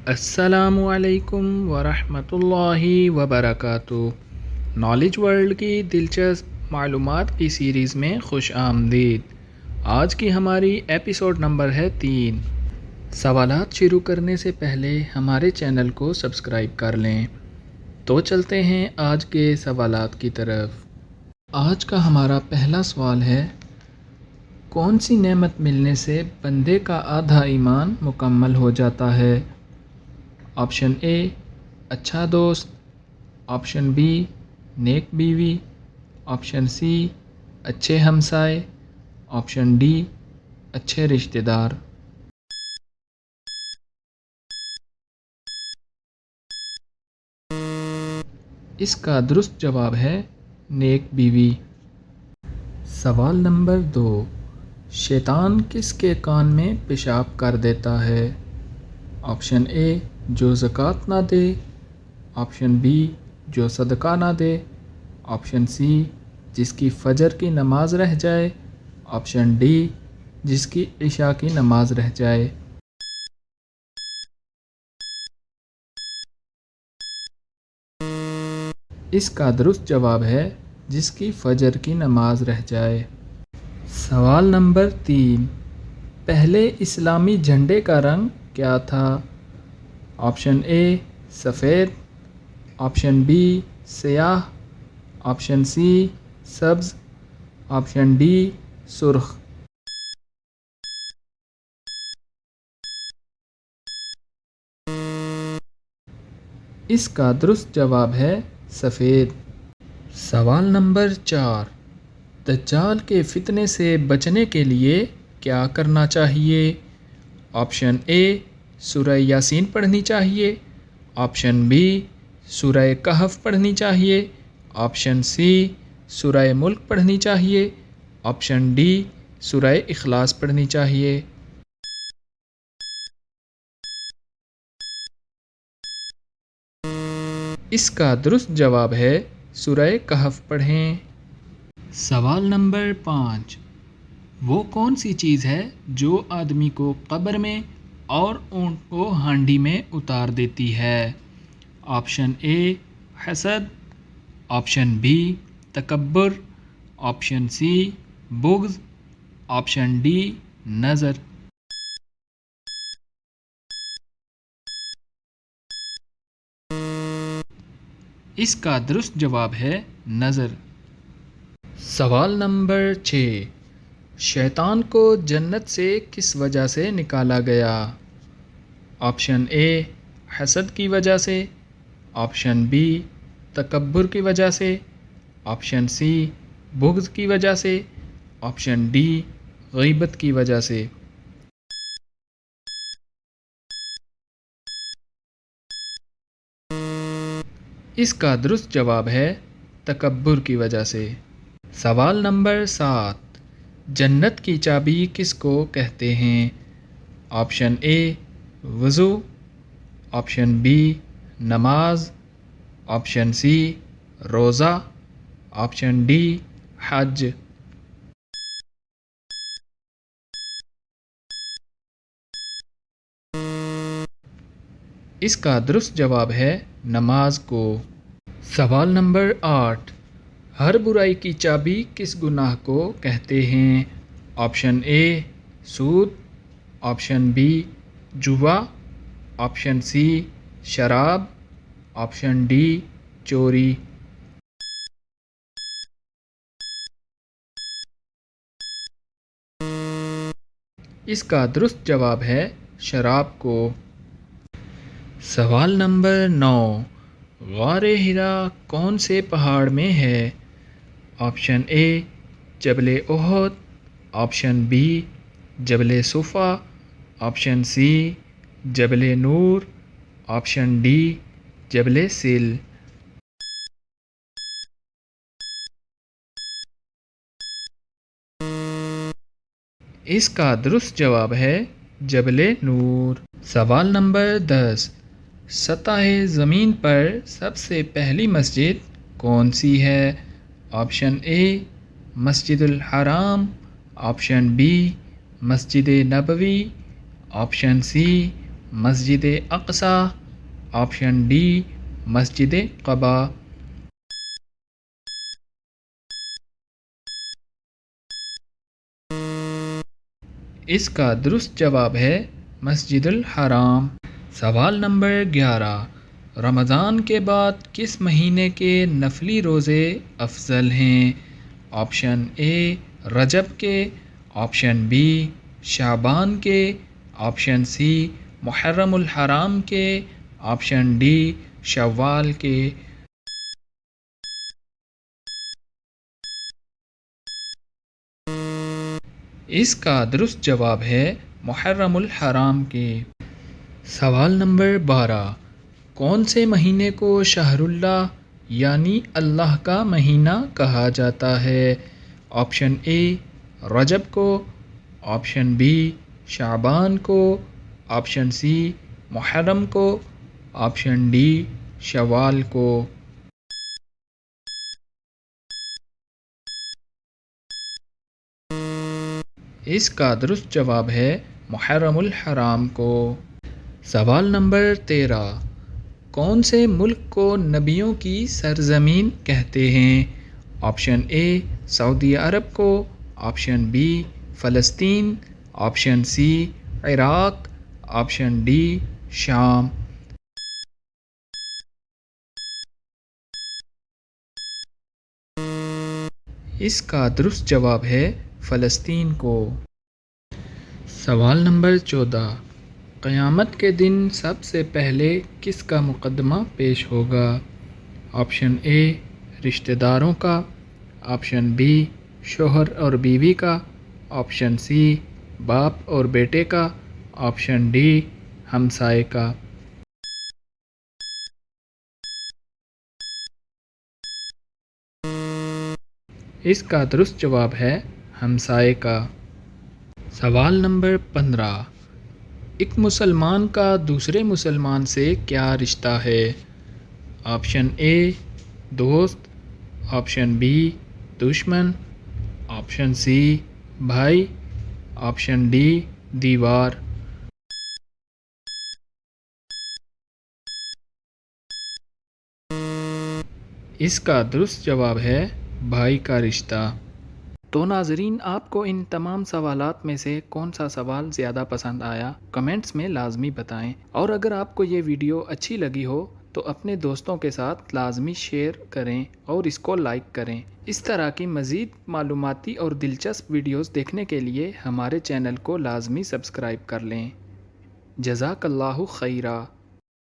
السلام علیکم ورحمۃ اللہ وبرکاتہ۔ نالج ورلڈ کی دلچسپ معلومات کی سیریز میں خوش آمدید۔ آج کی ہماری ایپیسوڈ نمبر ہے 3۔ سوالات شروع کرنے سے پہلے ہمارے چینل کو سبسکرائب کر لیں۔ تو چلتے ہیں آج کے سوالات کی طرف۔ آج کا ہمارا پہلا سوال ہے، کون سی نعمت ملنے سے بندے کا آدھا ایمان مکمل ہو جاتا ہے؟ آپشن اے اچھا دوست، آپشن بی نیک بیوی، آپشن سی اچھے ہمسائے، آپشن ڈی اچھے رشتہ دار۔ اس کا درست جواب ہے نیک بیوی۔ سوال نمبر 2، شیطان کس کے کان میں پیشاب کر دیتا ہے؟ آپشن اے جو زکوٰۃ نہ دے، آپشن بی جو صدقہ نہ دے، آپشن سی جس کی فجر کی نماز رہ جائے، آپشن ڈی جس کی عشاء کی نماز رہ جائے۔ اس کا درست جواب ہے جس کی فجر کی نماز رہ جائے۔ سوال نمبر 3، پہلے اسلامی جھنڈے کا رنگ کیا تھا؟ آپشن اے سفید، آپشن بی سیاہ، آپشن سی سبز، آپشن ڈی سرخ۔ اس کا درست جواب ہے سفید۔ سوال نمبر 4، دجال کے فتنے سے بچنے کے لیے کیا کرنا چاہیے؟ آپشن اے سورہ یاسین پڑھنی چاہیے، آپشن بی سورہ کہف پڑھنی چاہیے، آپشن سی سورہ ملک پڑھنی چاہیے، آپشن ڈی سورہ اخلاص پڑھنی چاہیے۔ اس کا درست جواب ہے سورہ کہف پڑھیں۔ سوال نمبر 5، وہ کون سی چیز ہے جو آدمی کو قبر میں اور اونٹ کو ہانڈی میں اتار دیتی ہے؟ آپشن اے حسد، آپشن بی تکبر، آپشن سی بغض، آپشن ڈی نظر۔ اس کا درست جواب ہے نظر۔ سوال نمبر 6، شیطان کو جنت سے کس وجہ سے نکالا گیا؟ آپشن اے حسد کی وجہ سے، آپشن بی تکبر کی وجہ سے، آپشن سی بغض کی وجہ سے، آپشن ڈی غیبت کی وجہ سے۔ اس کا درست جواب ہے تکبر کی وجہ سے۔ سوال نمبر 7، جنت کی چابی کس کو کہتے ہیں؟ آپشن اے وضو، آپشن بی نماز، آپشن سی روزہ، آپشن ڈی حج۔ اس کا درست جواب ہے نماز کو۔ سوال نمبر 8، ہر برائی کی چابی کس گناہ کو کہتے ہیں؟ آپشن اے سود، آپشن بی جوا، آپشن سی شراب، آپشن ڈی چوری۔ اس کا درست جواب ہے شراب کو۔ سوال نمبر 9، غار حرا کون سے پہاڑ میں ہے؟ آپشن اے جبل احد، آپشن بی جبل صفا، آپشن سی جبل نور، آپشن ڈی جبل سل۔ اس کا درست جواب ہے جبل نور۔ سوال نمبر 10، سطح زمین پر سب سے پہلی مسجد کون سی ہے؟ آپشن اے مسجد الحرام، option B Masjid Nabawi, option C مسجد اقصی، آپشن ڈی مسجد قبا۔ اس کا درست جواب ہے مسجد الحرام۔ سوال نمبر 11، رمضان کے بعد کس مہینے کے نفلی روزے افضل ہیں؟ آپشن اے رجب کے، آپشن بی شعبان کے، آپشن سی محرم الحرام کے، آپشن ڈی شوال کے۔ اس کا درست جواب ہے محرم الحرام کے۔ سوال نمبر 12، کون سے مہینے کو شہر اللہ یعنی اللہ کا مہینہ کہا جاتا ہے؟ آپشن اے رجب کو، آپشن بی شعبان کو، آپشن سی محرم کو، آپشن ڈی شوال کو۔ اس کا درست جواب ہے محرم الحرام کو۔ سوال نمبر 13، کون سے ملک کو نبیوں کی سرزمین کہتے ہیں؟ آپشن اے سعودی عرب کو، آپشن بی فلسطین، آپشن سی عراق، آپشن ڈی شام۔ اس کا درست جواب ہے فلسطین کو۔ سوال نمبر 14، قیامت کے دن سب سے پہلے کس کا مقدمہ پیش ہوگا؟ آپشن اے رشتہ داروں کا، آپشن بی شوہر اور بیوی کا، آپشن سی باپ اور بیٹے کا، آپشن ڈی ہمسائے کا۔ اس کا درست جواب ہے ہمسائے کا۔ سوال نمبر 15، ایک مسلمان کا دوسرے مسلمان سے کیا رشتہ ہے؟ آپشن اے دوست، آپشن بی دشمن، آپشن سی بھائی، آپشن ڈی دیوار۔ اس کا درست جواب ہے بھائی کا رشتہ۔ تو ناظرین، آپ کو ان تمام سوالات میں سے کون سا سوال زیادہ پسند آیا؟ کمنٹس میں لازمی بتائیں، اور اگر آپ کو یہ ویڈیو اچھی لگی ہو تو اپنے دوستوں کے ساتھ لازمی شیئر کریں اور اس کو لائک کریں۔ اس طرح کی مزید معلوماتی اور دلچسپ ویڈیوز دیکھنے کے لیے ہمارے چینل کو لازمی سبسکرائب کر لیں۔ جزاک اللہ خیرہ۔